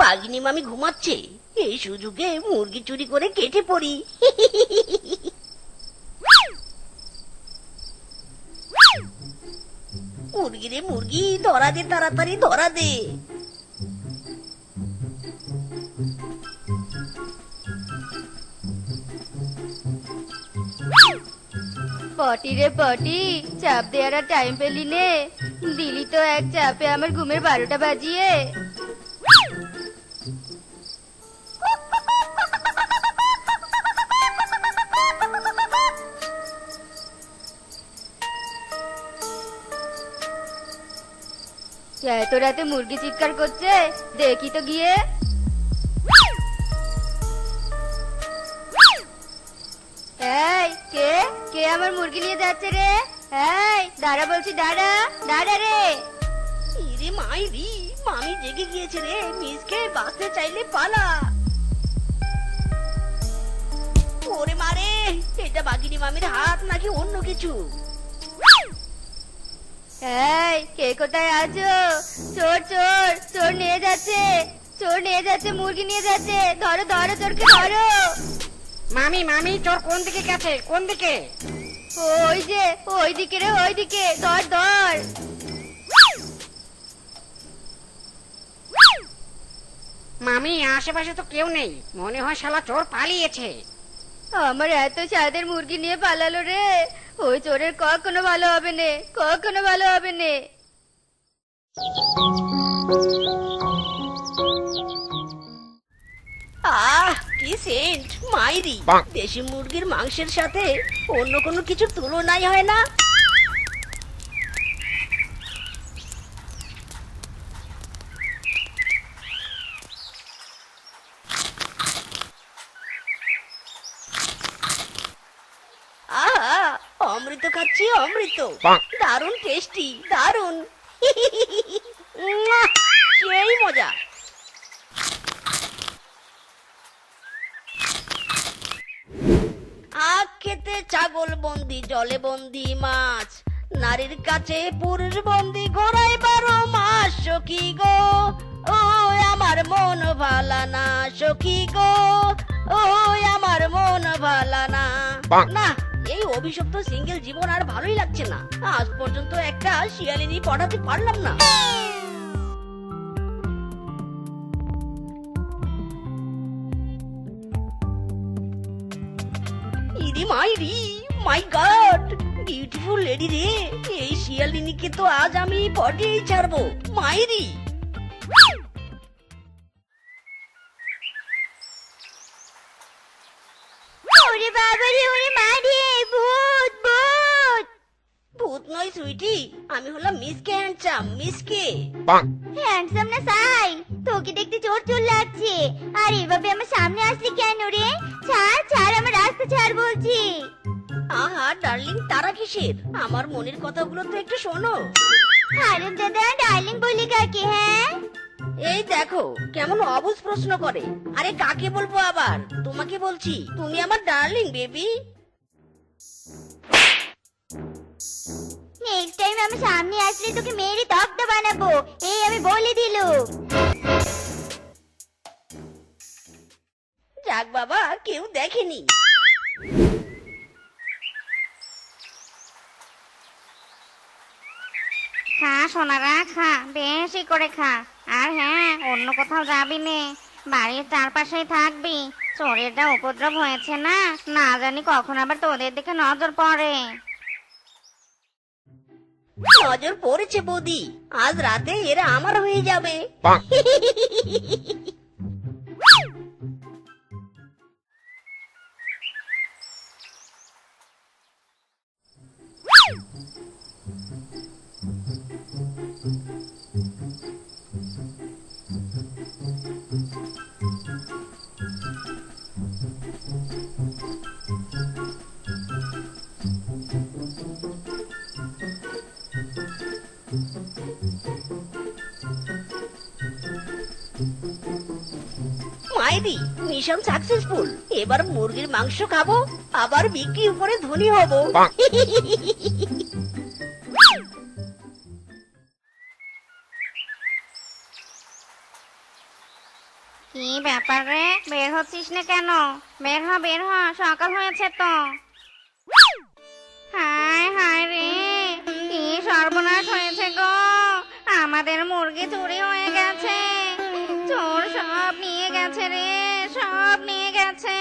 বাঘিনী মামি ঘুমাচ্ছে, এই সুযোগে মুরগি চুরি করে কেটে পড়ি। মুরগি রে মুরগি, ধরা দে, তাড়াতাড়ি ধরা দে। পটি রে পটি, চাপ দেওয়ার আর টাইম পেলি নে, দিলি তো এক চাপে আমার ঘুমের 12টা বাজিয়ে। এত রাতে মুরগি চিৎকার করছে, দেখি তো গিয়ে। এই কে কে আমার মুরগি নিয়ে যাচ্ছে রে? এই দাঁড়া বলছি, দাঁড়া দাঁড়া রে। ইরে মাইরি, মামি জেগে গিয়েছে রে, মিসকে বাঁচতে চাইলে পালা। ওরে মারে, এটা বাঘিনী মামির হাত নাকি অন্য কিছু? এই কে কোথায় আছো? চোর চোর চোর নিয়ে যাচ্ছে, চোর নিয়ে যাচ্ছে, মুরগি নিয়ে যাচ্ছে, ধরো ধরো, চোরকে ধরো। মামি মামি, চোর কোন দিকে গেছে? কোন দিকে? ওই যে ওই দিকে রে, ওই দিকে, ধর ধর। মামি, আশেপাশে তো কেউ নেই, মনে হয় শালা চোর পালিয়েছে। আমার এত স্বাদের মুরগি নিয়ে পালালো রে, ওই চোরের কখনো ভালো হবে নে, কখনো ভালো হবে নে। আহ কি সেন্ট মাইরি, দেশি মুরগির মাংসের সাথে অন্য কোনো কিছু তুলনাই হয় না। আহা, অমৃত খাচ্ছি অমৃত, দারুণ টেস্টি, দারুণ। উম্মুয়া, সেই মজা। আখ খেতে ছাগল বন্দি, জলে বন্দি মাছ, নারীর কাছে পুরুষ বন্দি, ঘোড়ায় 12 মাস। সখী গো ও আমার মন ভালা না, সখী গো ও আমার মন ভালা না। না, এই অভিশপ্ত সিঙ্গেল জীবন আর ভালোই লাগছে না। আজ পর্যন্ত একটা শিয়ালিনী পটাতে পারলাম না। ইরি মাইরি, মাই গড, বিউটিফুল লেডি রে, এই শিয়ালিনীকে তো আজ আমি পটেই ছাড়বো। মাইরি, ওরে বাবা রে, ওরে মা রে, ভূত ভূত। ভূত নয় সুইটি, আমি হলাম মিসকে হ্যান্ডসাম, মিসকে। হ্যান্ডসাম না সাই, তোকে দেখতে চোর চোর লাগছে। আর এভাবে আমার সামনে আসলি কেন রে? ছাড় ছাড়, আমার রাস্তা ছাড় বলছি। আহা ডার্লিং, তারা কিসের? আমার মনের কথাগুলো তো একটু শোনো। হারাম দাদা, ডার্লিং বলি কাকে? হ্যাঁ এই দেখো কেমন অবুঝ প্রশ্ন করে। আরে কাকে বলবো আবার? তোমাকে বলছি, তুমি আমার ডার্লিং বেবি। নেক্সট টাইম আমার সামনে আসলে তোকে মেরে তক্তা বানাবো, এই আমি বলে দিলুম। যাক বাবা, কেউ দেখেনি। খা সোনারা, খা, বেশি করে খা। আর হ্যাঁ, অন্য কোথাও যাবি নে, বাড়ির চারপাশেই থাকবি। চোরের যা উপদ্রব হয়েছে না, না জানি কখন আবার তোদের দিকে নজর পড়ে। নজর পড়েছে বৌদি, আজ রাতে এরা আমার হয়ে যাবে। মাইরি, মিশন সাকসেসফুল। এবার মুরগির মাংস খাবো, আবার বিক্রি করে ধনী হব। ব্যাপার রে, বের হচ্ছিস না কেন? বের হ বের হ, সকাল হয়েছে তো। হায় হায় রে, কি সর্বনাশ হয়েছে গো! আমাদের মুরগি চুরি হয়ে গেছে। চোর সব নিয়ে গেছে রে, সব নিয়ে গেছে।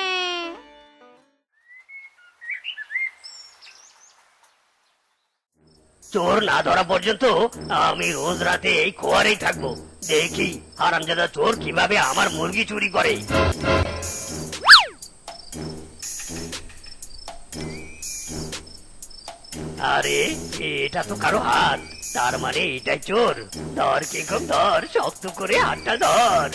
চোর না ধরা পর্যন্ত আমি রোজ রাতে এই খোয়ারেই থাকবো, দেখি হারামজাদা চোর কিভাবে আমার মুরগি চুরি করে। আরে এটা তো কারো হাত, তার মানে এটাই চোর। ধর কিংকং ধর, শক্ত করে হাতটা ধর।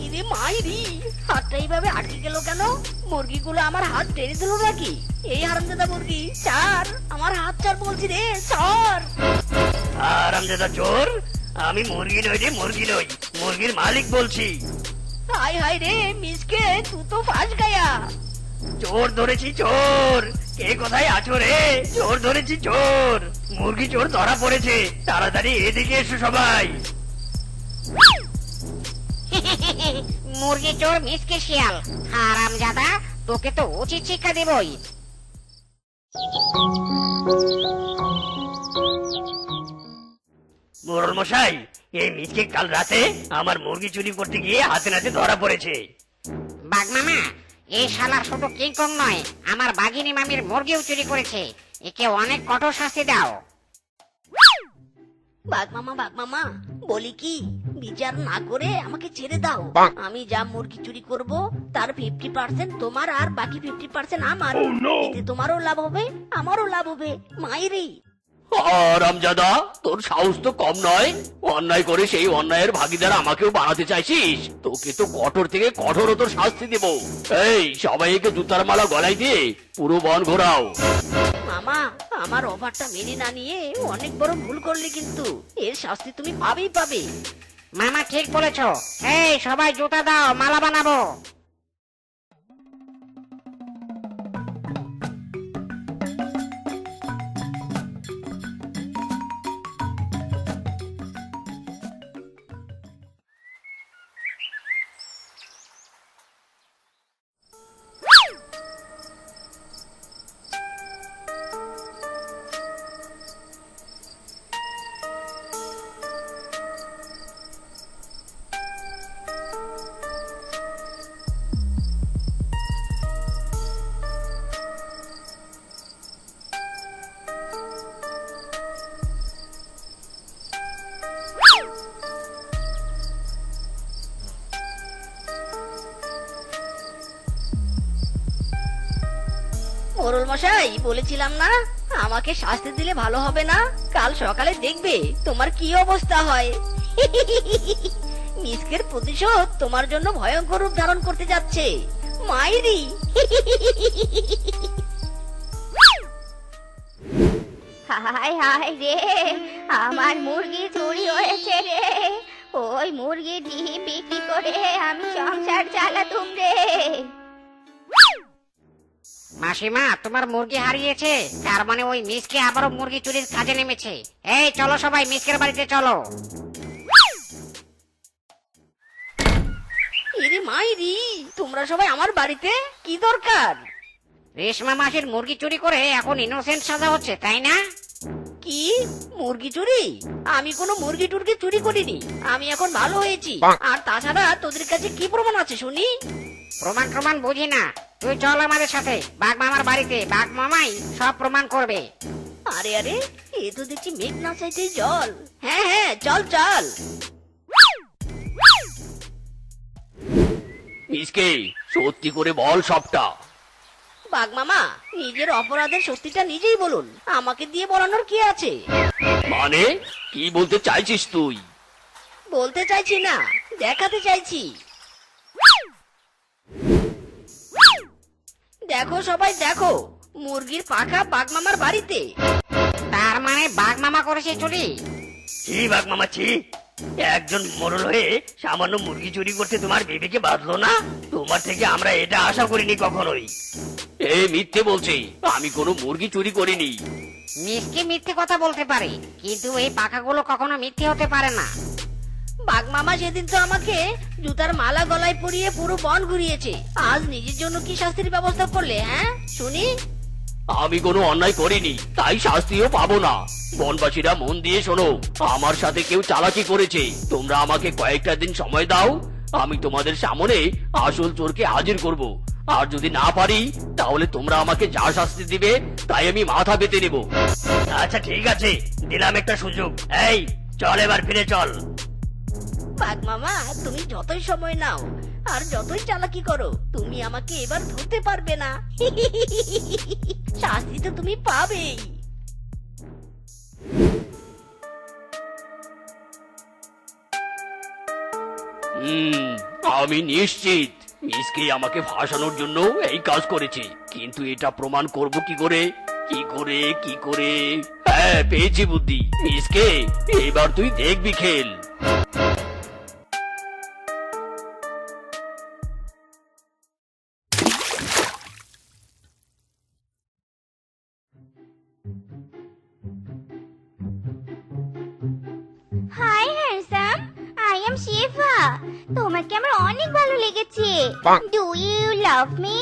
ইরে মাইরি, হাতটা এইভাবে আটকে গেল কেন? মুরগিগুলো আমার হাত টেনে দিল নাকি? এই হারামজাদা মুরগি, ছাড় আমার হাত, ছাড় বলছি রে, ছাড়। হারামজাদা চোর, আমি মুরগি নই রে, মুরগি নই, মুরগির মালিক বলছি। হাই হাই রে মিসকে, তুই তো ফাঁস গায়া। চোর ধরেছি চোর, কে কোথায় আছো রে? চোর ধরেছি চোর, মুরগি চোর ধরা পড়েছে, তাড়াতাড়ি এদিকে এসো সবাই। মুরগি চোর মিসকে শিয়াল, হারামজাদা, তোকে তো উচিত শিক্ষা দেবই। মোড়ল মশাই, এই মিসকে কাল রাতে আমার মুরগি চুরি করতে গিয়ে হাতে নাতে ধরা পড়েছে। বাঘ মামা, এই শালা শুধু কিংকং নয়, আমার বাঘিনী মামির মুরগিও চুরি করেছে। একে অনেক কঠোর শাস্তি দাও। বাঘ মামা বলি কি, বিচার না করে আমাকে ছেড়ে দাও। আমি যা মুরগি চুরি করব তার 50% তোমার আর বাকি 50% আমার। এতে তোমারও লাভ হবে, আমারও লাভ হবে। মাইরি, হারামজাদা, তোর সাহস তো কম নয়, অন্যায় করে সেই অন্যায়ের ভাগীদার আমাকেও বানাতে চাইছিস। তোকে তো কঠোর থেকে কঠোরতর শাস্তি দেব। এই সবাই একে জুতার মালা গলায় দিয়ে পুরো বন ঘোরাও। মামা আমার অফারটা মেনে না নিয়ে অনেক বড় ভুল করলে, কিন্তু এর শাস্তি তুমি পাবেই পাবে। মামা ঠিক বলেছো। এই সবাই জুতা দাও, মালা বানাবো। মোরল মশাই, বলেছিলাম না আমাকে শাস্তি দিলে ভালো হবে না? কাল সকালে দেখবে তোমার কি অবস্থা হয়। মিসকের প্রতিশোধ তোমার জন্য ভয়ঙ্কর রূপ ধারণ করতে যাচ্ছে। মাইরি, হায় হায় রে, আমার মুরগি চুরি হয়েছে রে। ওই মুরগি ডিম বিক্রি করে আমি সংসার চালাতুম রে। মাসিমা, তোমার মুরগি হারিয়েছে, তার মানে ওই মিসকে আবারও মুরগি চুরির কাজে নেমেছে। এই চলো সবাই মিসকের বাড়িতে চলো। ইরে মাইরি, তোমরা সবাই আমার বাড়িতে কি দরকার? রেশমা মাসির মুরগি চুরি করে এখন ইনোসেন্ট সাজা হচ্ছে, তাই না? কি মুরগি চুরি? আমি কোনো মুরগি টুরগি চুরি করিনি, আমি এখন ভালো হয়েছি। আর তাছাড়া তোদের কাছে কি প্রমাণ আছে শুনি? প্রমাণ বুঝি না, তুই চল আমাদের সাথে বাঘ মামার বাড়িতে, বাঘ মামাই সব প্রমাণ করবে। আরে আরে, এ তো দেখছি মেঘ না চাইতেই জল। হ্যাঁ হ্যাঁ, চল চল। মিসকে, সত্যি করে বল সবটা। বাঘ মামা, নিজের অপরাধের সত্যিটা নিজেই বলুন, আমাকে দিয়ে বলানোর কি আছে? মানে কি বলতে চাইছিস তুই? বলতে চাইছি না, দেখাতে চাইছি। দেখো সবাই দেখো, মুরগির পাখা বাঘ মামার বাড়িতে। তার মানে বাঘ মামা করেছে চুরি? ছি বাঘ মামা ছি, একজন মোড়ল হয়ে সামান্য মুরগি চুরি করতে তোমার বিবেকে বাঁধলো না? তোমার থেকে আমরা এটা আশা করিনি কখনোই। এই মিথ্যে বলছি, আমি কোনো মুরগি চুরি করিনি। মিসকে মিথ্যে কথা বলতে পারে, কিন্তু এই পাখাগুলো কখনো মিথ্যে হতে পারে না। বাঘ মামা সেদিন তো আমাকে জুতার মালা গলায় পরিয়ে পুরো বন ঘুরিয়েছে। আজ নিজের জন্য কি শাস্তির ব্যবস্থা করলে, হ্যাঁ শুনি? আমি কোনো অন্যায় করিনি, তাই শাস্তিও পাবো না। বনবাসীরা মন দিয়ে শোনো, আমার সাথে কেউ চালাকি করেছে। তোমরা আমাকে কয়েকটা দিন সময় দাও, আমি তোমাদের সামনে আসল চোরকে হাজির করব। আর যদি না পারি, তাহলে তোমরা আমাকে যা শাস্তি দিবে তাই আমি মাথা পেতে নেব। আচ্ছা ঠিক আছে, দিলাম একটা সুযোগ। এই চল, এবার ফিরে চল। বাঘ মামা, তুমি যতই সময় নাও আর যতই চালাকি করো, তুমি আমাকে এবার ধরতে পারবে না। শাস্তি তো তুমি পাবেই। আমি নিশ্চিত মিসকে আমাকে ফাঁসানোর জন্য এই কাজ করেছে, কিন্তু এটা প্রমাণ করব কি করে? কি করে? হ্যাঁ, পেয়েছি বুদ্ধি। মিসকে, এবার তুই দেখবি খেল। হাই হ্যান্ডসাম, আই এম শিফা। তোমাকে আমার অনেক ভালো লেগেছে। Do you love me?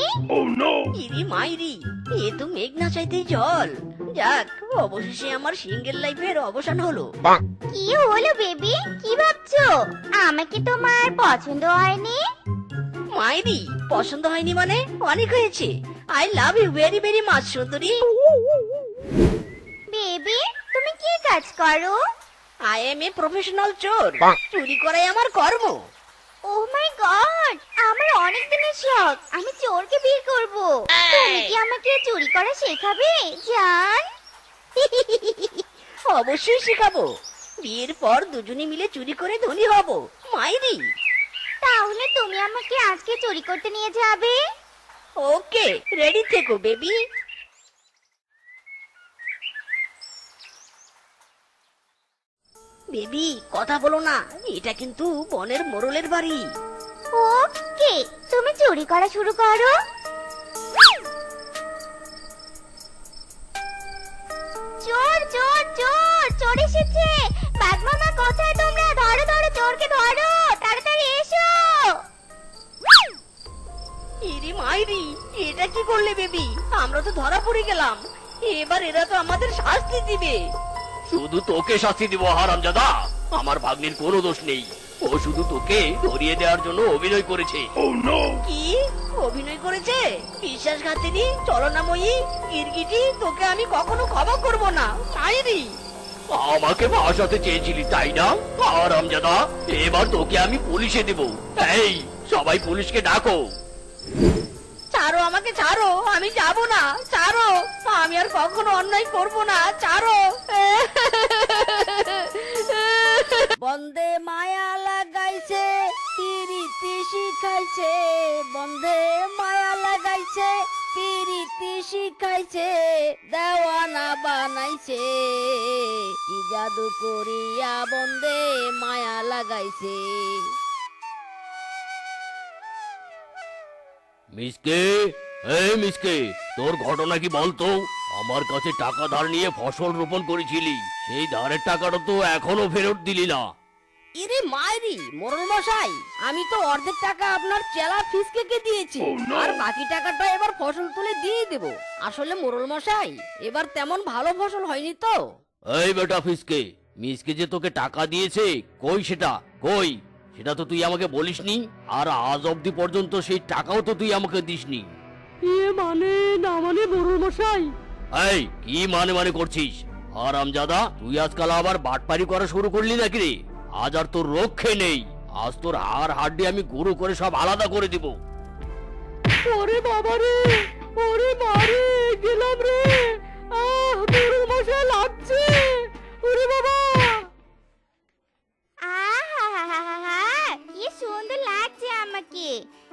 ইরি মাইরি, এ তো মেঘ না চাইতেই জল। যাক, অবশেষে আমার সিঙ্গেল লাইফের অবসান হলো। কি হলো বেবি, কি ভাবছো? আমাকে তোমার পছন্দ হয়নি? মাইরি, পছন্দ হয়নি মানে? অনেক হয়েছে। I love you very very much সুন্দরী। বেবি, তুমি কি কাজ করো? আই এম এ প্রফেশনাল চোর। চুরি করাই আমার কর্ম। ও মাই গড, আমার অনেক দিনের শখ। আমি চোরকে বিয়ে করব। তুমি কি আমাকে চুরি করা শেখাবে জান? অবশ্যই শেখাবো। বিয়ের পর দুজনে মিলে চুরি করে ধনী হব। মাইরি। তাহলে তুমি আমাকে আজকে চুরি করতে নিয়ে যাবে? ওকে, রেডি থেকো বেবি। বেবি, কথা বলো না, এটা কিন্তু বনের মোড়লের বাড়ি। ওকে, তুমি চুরি করা শুরু করো। চোর চোর চোর চোর এসেছে। বাঘ মামা, কোথায় তোমরা? ধরো ধরো, চোরকে ধরো, তাড়াতাড়ি এসো। ইরি মাইরি, এটা কি করলে বেবি? আমরা তো ধরা পড়ে গেলাম। এবার এরা তো আমাদের শাস্তি দিবে। শুধু তোকে শাস্তি দিব হারামজাদা। আমার ভাগ্নির কোনো দোষ নেই, ও শুধু তোকে ধরিয়ে দেওয়ার জন্য অভিনয় করেছে। কি অভিনয় করেছে? বিশ্বাসঘাতিনী, চলনাময়ী, গিরগিটি, তোকে আমি কখনো ক্ষমা করব না। মাইরি। আমাকে ফাঁসাতে চেয়েছিলি তাই না হারামজাদা? এবার তোকে আমি পুলিশে দেব। এই সবাই পুলিশকে ডাকো। ছাড়ো আমাকে, ছাড়ো, আমি যাব না। ছাড়ো, আমি আর কখনো অন্যায় করব না। ছাড়ো। বন্দে মায়া লাগাইছে, পিরিতি শিখাইছে। বন্দে মায়া লাগাইছে, পিরিতি শিখাইছে। দেওয়ানা বানাইছে, কি জাদু করিয়া বন্দে মায়া লাগাইছে। মিসকে, এই মিসকে, তোর ঘটনা কি বলতো? আমার কাছে টাকা ধার নিয়ে ফসল রোপণ করেছিলি, সেই ধারের টাকাটা তো এখনো ফেরত দিলি না। ইরে মাইরি, মোড়ল মশাই, আমি তো অর্ধেক টাকা আপনার চেলা ফিসকে দিয়েছি, আর বাকি টাকাটা এবার ফসল তুলে দিয়ে দেব। আসলে মোড়ল মশাই, এবার তেমন ভালো ফসল হয়নি তো। এই বেটা ফিসকে, মিসকে যে তোকে টাকা দিয়েছে, কই সেটা? কই সেটা তো তুই আমাকে বলিসনি, আর আজ অবধি পর্যন্ত সেই টাকাও তো তুই আমাকে দিসনি। মানে না মানে মোড়ল মশাই? এই কি মানে করছিস হারামজাদা? তুই আজকাল আবার বাটপারি করা শুরু করলি নাকি রে? আজ আর তোর রক্ষে নেই। আজ তোর হাড় হাড্ডি আমি গুঁড়ো করে সব আলাদা করে দিব। ওরে বাবা রে, ওরে মারে, গেলাম রে। মোড়ল মশাই লাগছে। ওরে বাবা। আহা, কি সুন্দর লাগছে আমাকে।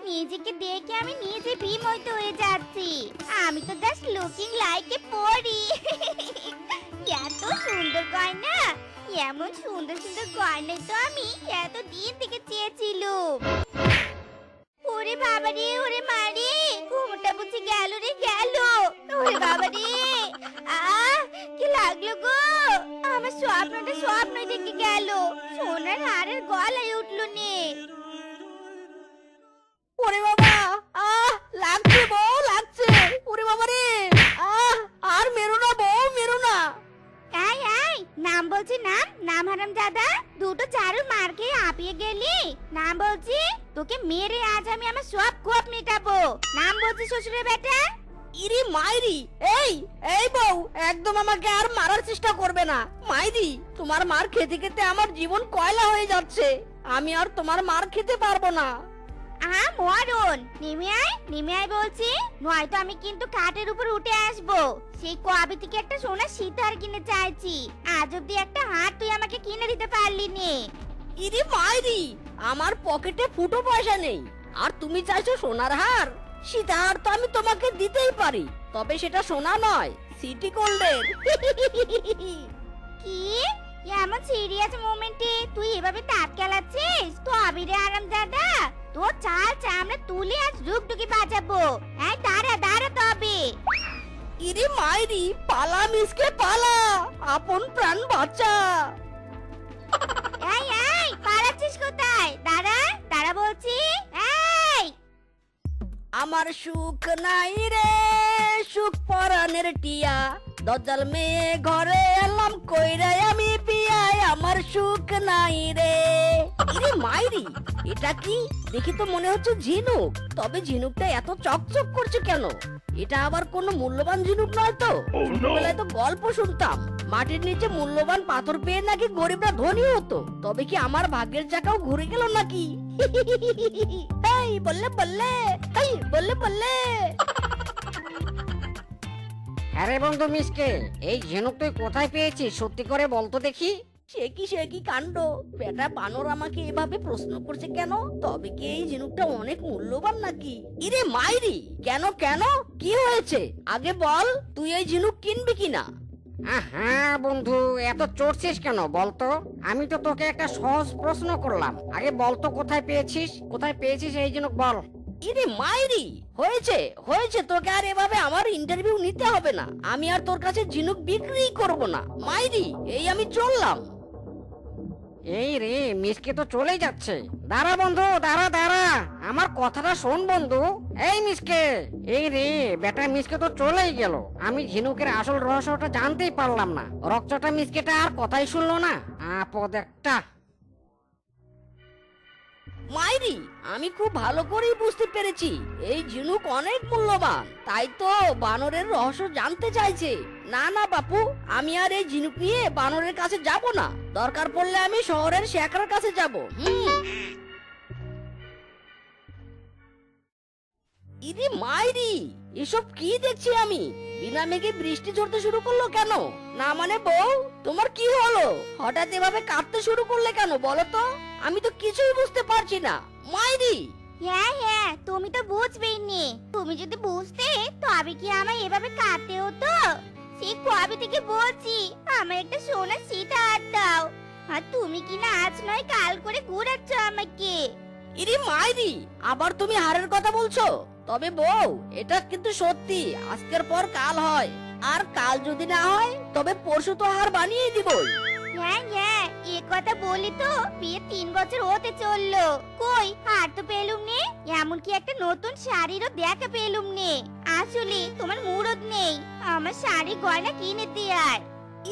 নিজেকে দেখে আমি নিজে বিমোহিত হয়ে যাচ্ছি। আমি তো জাস্ট লুকিং লাইক এ পরি। এত সুন্দর গয়না, এমন সুন্দর সুন্দর গয়না তো আমি এতদিন থেকে চেয়েছিলুম। ওরে বাবা রে, ওরে মা রে, ঘুমটা বুঝি গেল রে গেল। ওরে বাবা রে, কি লাগলো গো? আমার স্বপ্নটা স্বপ্নই থেকে গেল, সোনার হারের গলায় উঠলো নে। ওরে বাবা, লাগছে বউ, লাগছে। ওরে বাবা রে, আর মেরো না বউ, মেরো না। এই এই, নাম বলছি নাম, নাম হারাম দাদা। দুটো ঝাড়ু মার খেয়ে হাঁপিয়ে গেলি। নাম বলছি, তোকে মেরে আজ আমি আমার সব কোপ মেটাবো। নাম বলছি শ্বশুরের বেটা। ইরি মাইরি, এই এই বউ, একদম আমাকে আর মারার চেষ্টা করবে না। মাইরি, তোমার মার খেতে খেতে আমার জীবন কয়লা হয়ে যাচ্ছে। আমি আর তোমার মার খেতে পারবো না। মরণ, নেমে আয় বলছি, নয়তো আমি কিন্তু কাঠের উপর উঠে আসবো। সেই কবে থেকে একটা সোনার সীতার কিনে চাইছি, আজ অব্দি একটা হাত তুই আমাকে কিনে দিতে পারলি নে। ইরি মাইরি, আমার পকেটে ফুটো পয়সা নেই, আর তুমি চাইছো সোনার হার। সীতাহার তো আমি তোমাকে দিতেই পারি, তবে সেটা সোনা নয়, সিটি গোল্ডের। কি এমন সিরিয়াস মোমেন্টে তুই এভাবে দাঁত কেলাচ্ছিস? তো আবিরে আরাম দাদা, তোর চাল চামড়া তুলে আজ রূপটুকি বাজাবো। এই দাঁড়া দাঁড়া তবে। ইরি মাইরি, পালা মিসকে পালা, আপন প্রাণ বাঁচা। এই পালাচ্ছিস কোথায়? দাঁড়া দাঁড়া বলছি। এই আমার সুখ নাই রে, সুখ পরানের টিয়া, দজ্জাল মেয়ে ঘরে এলাম কইরে আমি বিয়ায়, আমার সুখ নাই রে। ইরে মাইরি, এটা কি? দেখি তো মনে হচ্ছে ঝিনুক, তবে ঝিনুকটা এত চকচক করছে কেন? এটা আবার কোনো মূল্যবান ঝিনুক নয় তো? ছোটবেলায় তো গল্প শুনতাম, মাটির নিচে মূল্যবান পাথর পেয়ে নাকি গরিবরা ধনী হতো। তবে কি আমার ভাগ্যের চাকাও ঘুরে গেল নাকি? এই বললে বললে, এই বললে বললে। হ্যাঁ রে বন্ধু মিসকে, এই ঝিনুক তুই কোথায় পেয়েছিস? সত্যি করে বলতো দেখি। সে কি কাণ্ড! বেটা বানর আমাকে এভাবে প্রশ্ন করছে কেন? তবে কি এই ঝিনুকটা অনেক মূল্যবান নাকি? ইরে মাইরি, কেন কেন, কি হয়েছে আগে বল। তুই এই ঝিনুক কিনবি কিনা? হ্যাঁ বন্ধু, এত চড়ছিস কেন বলতো? আমি তো তোকে একটা সহজ প্রশ্ন করলাম, আগে বলতো কোথায় পেয়েছিস এই ঝিনুক বল। ইরে মাইরি, হয়েছে হয়েছে, তোকে আর এভাবে আমার ইন্টারভিউ নিতে হবে না। আমি আর তোর কাছে ঝিনুক বিক্রি করব না। মাইরি, এই আমি চললাম। এই রে, মিসকে তো চলেই যাচ্ছে। দাঁড়া বন্ধু, দাঁড়া, আমার কথাটা শোন বন্ধু। এই মিসকে, এই রে বেটা, মিসকে তো চলেই গেল। আমি ঝিনুকের আসল রহস্যটা জানতেই পারলাম না। রকচটা মিসকেটা আর কথাই শুনলো না, আপদ একটা। মাইরি, আমি খুব ভালো করেই বুঝতে পেরেছি এই ঝিনুক অনেক মূল্যবান, তাই তো বানরের রহস্য জানতে চাইছে। না না বাপু, আমি আর এই ঝিনুক নিয়ে বানরের কাছে যাব না। দরকার পড়লে আমি শহরের শেখরের কাছে যাব। ইরে মাইরি, এসব কি দেখছি আমি? বিনা মেঘে বৃষ্টি ঝরতে শুরু করলো কেন? না মানে বউ, তোমার কি হলো? হঠাৎ এভাবে কাঁদতে শুরু করলে কেন বলো তো? আমি তো কিছুই বুঝতে পারছি না। মাইরি, হ্যাঁ, তুমি তো বুঝবেই নি। তুমি যদি বুঝতে তবে কি আমায় এভাবে কাঁদতে হতো? সেই কবে থেকে বলছি আমার একটা সোনার সীতাহার দাও, আর তুমি কি না আজ নয় কাল করে ঘুরাচ্ছ আমাকে। ইরে মাইরি, আবার তুমি হারের কথা বলছো? তবে বউ, এটা কিন্তু সত্যি, আজকের পর কাল হয়, আর কাল যদি না হয় তবে পরশু তো হার বানিয়ে দিবই। হ্যাঁ, এ কথা বলি তো বিয়ে 3 বছর হতে চললো, কই হার তো পেলুম নে, এমনকি একটা নতুন শাড়িরও দেখা পেলুম নে। আসলে তোমার মুরদ নেই আমার শাড়ি গয়না কিনে দেয়ার।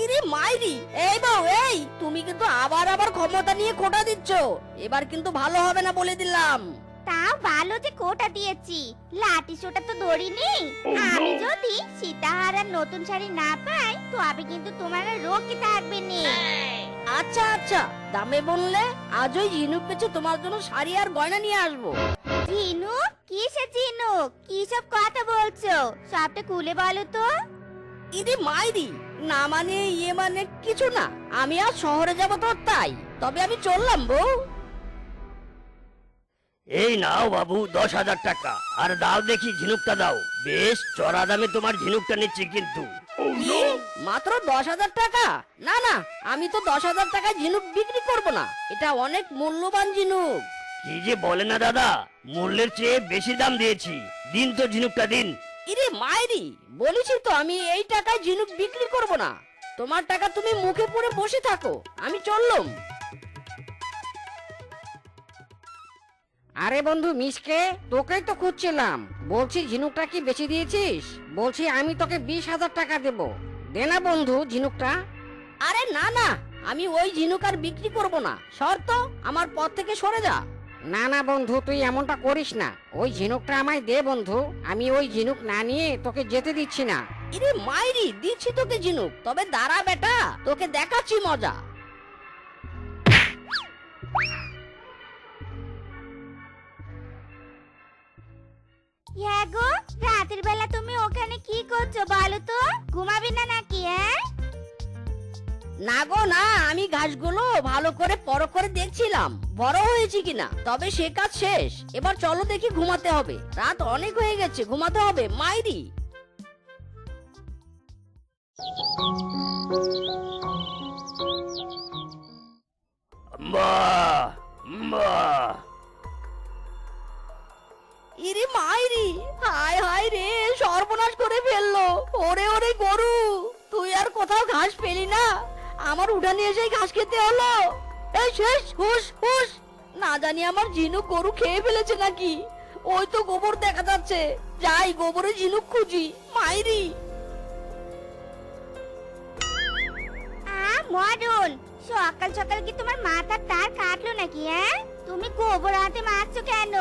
ইরে মাইরি, এই বউ, এই তুমি কিন্তু আবার ক্ষমতা নিয়ে খোটা দিচ্ছ। এবার কিন্তু ভালো হবে না বলে দিলাম। তাও ভালো যে কোটা দিয়েছি, লাঠি সোটা তো ধরিনি। আমি যদি সীতাহার আর নতুন শাড়ি না পাই তবে কিন্তু তোমার আর রোগী থাকবে নে। আচ্ছা, দামে বললে আজ ওই ঝিনুক পেছে তোমার জন্য শাড়ি আর গয়না নিয়ে আসবো। ঝিনুক? কিসে ঝিনুক? কি সব কথা বলছো? সবটা খুলে বলো তো। ইরে মাইরি, না মানে ইয়ে মানে কিছু না, আমি আজ শহরে যাব তো তাই। তবে আমি চললাম বউ। এই নাও বাবু 10,000 টাকা, আর দাও দেখি ঝিনুকটা দাও। বেশ চড়া দামে তোমার ঝিনুকটা নিচ্ছি কিন্তু। কি? মাত্র 10,000 টাকা? না না, আমি তো 10,000 টাকায় ঝিনুক বিক্রি করব না, এটা অনেক মূল্যবান ঝিনুক। কি যে বলে না দাদা, মূল্যের চেয়ে বেশি দাম দিয়েছি। দিন তো ঝিনুকটা দিন। ইরে মায়েরি, বলেছি তো আমি এই টাকায় ঝিনুক বিক্রি করব না। তোমার টাকা তুমি মুখে পুরে বসে থাকো, আমি চললাম। আরে বন্ধু মিসকে, তোকেই তো খুঁজছিলাম। বলছি ঝিনুকটা কি বেশি দিয়েছিস? বলছি আমি তোকে 20,000 টাকা দেব, দে না বন্ধু ঝিনুকটা। আরে না না, আমি ওই ঝিনুক আর বিক্রি করব না, শর্ত আমার পথ থেকে সরে যা। না না বন্ধু, তুই এমনটা করিস না। ওই ঝিনুকটা আমায় দে বন্ধু, আমি ওই ঝিনুক না নিয়ে তোকে যেতে দিচ্ছি না। ইরে মাইরি, দিচ্ছি তোকে ঝিনুক, তবে দাঁড়া বেটা, তোকে দেখাচ্ছি মজা। হ্যাঁ গো, রাতের বেলা তুমি ওখানে কি করছো বলো তো? ঘুমাবি না নাকি? না গো না, আমি ঘাসগুলো ভালো করে পরখ করে দেখছিলাম বড় হয়েছে কিনা। তবে সে কাজ শেষ, এবার চলো দেখি ঘুমাতে হবে, রাত অনেক হয়ে গেছে, ঘুমাতে হবে মাইরি। মা মা ইরে মাইরি, হায় হায় রে, সর্বনাশ করে ফেললো। ওরে ওরে গরু, তুই আর কোথাও ঘাস পেলি না, আমার উঠানে এসে ঘাস খেতে হলো। এই শেষ, হুশ হুশ, না জানি আমার ঝিনুক গরু খেয়ে ফেলেছে নাকি। ওই তো গোবর দেখা যাচ্ছে, যাই গোবরে ঝিনুক খুঁজি মাইরি। মডন, সকাল সকাল কি তোমার মাথার তার কাটলো নাকি? তুমি গোবর হাতে মারছো কেন?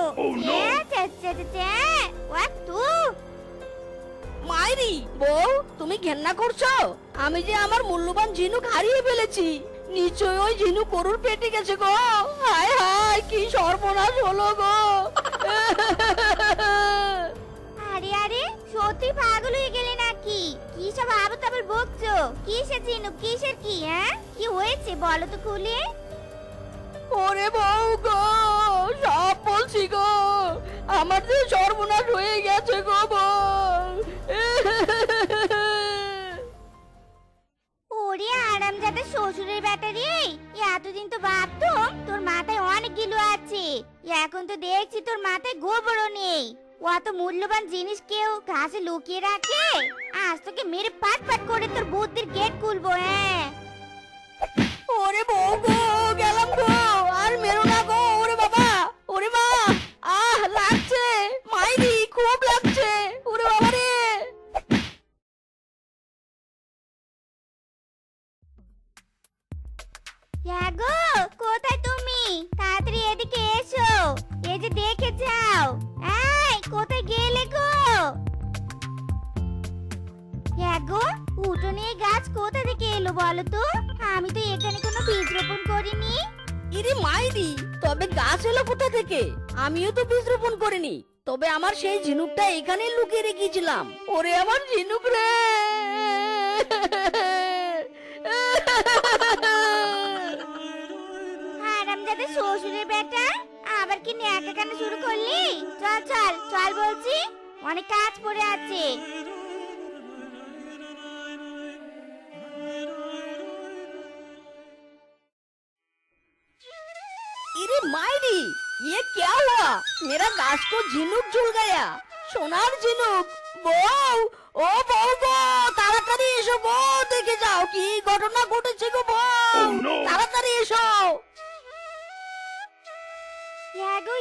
মাইরি বউ, তুমি ঘেন্না করছো? আমি যে আমার মূল্যবান ঝিনুক হারিয়ে ফেলেছি, নিশ্চয় ওই ঝিনুক গরুর পেটে গেছে গো। হায় হায়, কি সর্বনাশ হলো গো। আরে আরে, সত্যি পাগল হয়ে গেলে নাকি? কি সব আবল তাবল বকছো? কিসের ঝিনুক, কিসের কি? কি হয়েছে বলো তো খুলে? ওরে বউ গো, সব বলছি গো, আমার যে সর্বনাশ হয়ে গেছে গো বউ। ওরে আরামজাদা শ্বশুরের ব্যাটারি, এতদিন তো ভাবতাম তোর মাথায় অনেক গিলু আছে, এখন তো দেখছি তোর মাথায় গোবরও নেই। অত মূল্যবান জিনিস কেউ ঘাসে লুকিয়ে রাখে? আজ তোকে মেরে পাট পাট করে তোর বুদ্ধির গেট খুলবো। ওরে বউ গো, গেলাম গো, আর মেরো না গো। ওরে বাবা, ওরে মা, আহ লাগছে মাইরি, খুব লাগছে। ওরে বাবা রে। গো, কোথায় তুমি? তাড়াতাড়ি এদিকে এসো, এই যে দেখে যাও। এই কোথায় গেলে গো? গো, উঠোনে এই গাছ কোথা থেকে এলো বলো তো? আমি তো এখানে কোনো বীজ রোপণ করিনি। ইরে মাইরি, তবে গাছ এলো কোথা থেকে? আমিও তো বীজ রোপণ করিনি, তবে আমার সেই ঝিনুকটা এখানে লুকিয়ে রেখেছিলাম। ওরে আমার ঝিনুক রে। হারামজাদা শ্বশুরের বেটা, আবার কি ন্যাকা কান্না শুরু করলি? চল চল চল বলছি, অনেক কাজ পড়ে আছে। इरे मायरी, ये क्या हुआ? मेरा घास को झिनुक झूल गया। সোনার ঝিনুক। বউ, ও বউ গো, তাড়াতাড়ি এসো বউ, দেখে যাও কি ঘটনা ঘটেছে গো বউ। তাড়াতাড়ি এসো। গো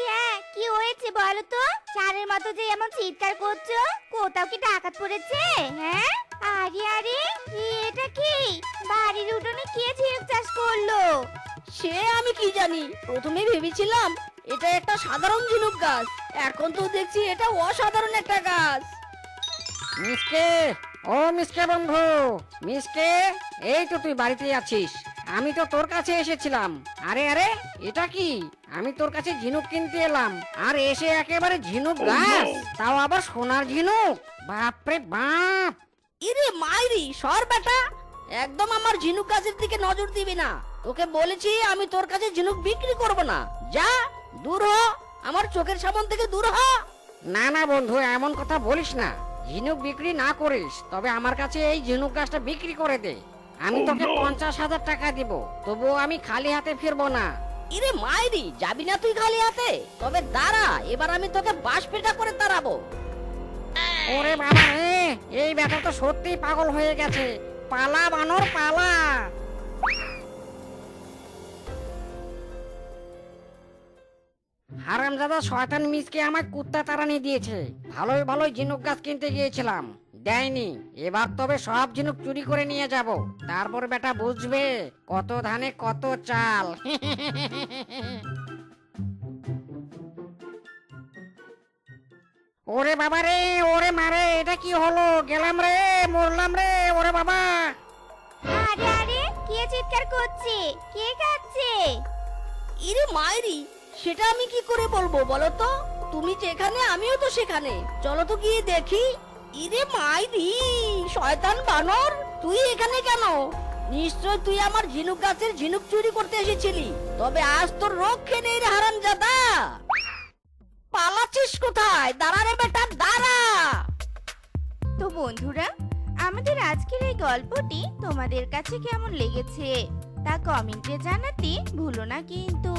কি হয়েছে বলো তো? সারের মতো যে এমন চিৎকার করছো, কোথাও কি ডাকাত পড়েছে? আরে আরে, এটা কি? বাড়ির উঠোনে কে ঝিনুক চাষ করলো? সে আমি কি জানি, প্রথমে ভেবেছিলাম এটা একটা সাধারণ ঝিনুক গাছ, এখন তো দেখছি এটা অসাধারণ একটা গাছ। মিসকে, ও মিসকে বন্ধু, মিসকে, এই তো তুই বাড়িতে আছিস। আমি তো তোর কাছে এসেছিলাম। আরে আরে, এটা কি? আমি তোর কাছে ঝিনুক কিনতে এলাম, আর এসে একেবারে ঝিনুক গাছ, তাও আবার সোনার ঝিনুক। বাপরে বাপ। ইরে মাইরি, সর বেটা, একদম আমার ঝিনুক গাছের দিকে নজর দিবি না। তোকে বলেছি আমি তোর কাছে ঝিনুক বিক্রি করব না। যা, দূর হ, আমার চোখের সামনে থেকে দূর হ। না না বন্ধু, এমন কথা বলিস না। ঝিনুক বিক্রি না করিস তবে আমার কাছে এই ঝিনুক গাছটা বিক্রি করে দে। আমি তোকে 50,000 টাকা দিব, তবুও আমি খালি হাতে ফিরবো না। ইরে মাইরি, যাবি না তুই খালি হাতে? তবে দাঁড়া, এবার আমি তোকে বাঁশ পেটা করে তাড়াবো। ওরে বাবা রে, এই ব্যাটা তো সত্যিই পাগল হয়ে গেছে। পালা বানর পালা। হারামজাদা শয়তান মিসকে আমায় কুত্তা তাড়ানি দিয়েছে। ভালোই ভালোই ঝিনুক গাছ কিনতে গিয়েছিলাম, দেয়নি। এবার তবে সব ঝিনুক চুরি করে নিয়ে যাব, তারপর বেটা বুঝবে কত ধানে কত চাল। ওরে বাবা রে, ওরে মারে, এটা কি হলো? গেলাম রে, মরলাম রে, ওরে বাবা। আরে আরে, কে চিৎকার করছে? কে কাঁদছে? ইরে মাইরি, সেটা আমি কি করে বলবো বলো তো? তুমি যেখানে আমিও তো সেখানে, চলো তো গিয়ে দেখি। ইরে মাইরি, শয়তান বানর, তুই এখানে কেন? নিশ্চয় তুই আমার ঝিনুক গাছের ঝিনুক চুরি করতে এসেছিলি। তবে আজ তোর রক্ষে নেই রে হারামজাদা। পালাচ্ছিস কোথায়? দাঁড়া রে বেটা, দাঁড়া। তো বন্ধুরা, আমাদের আজকের এই গল্পটি তোমাদের কাছে কেমন লেগেছে তা কমেন্টে জানাতে ভুলো না কিন্তু।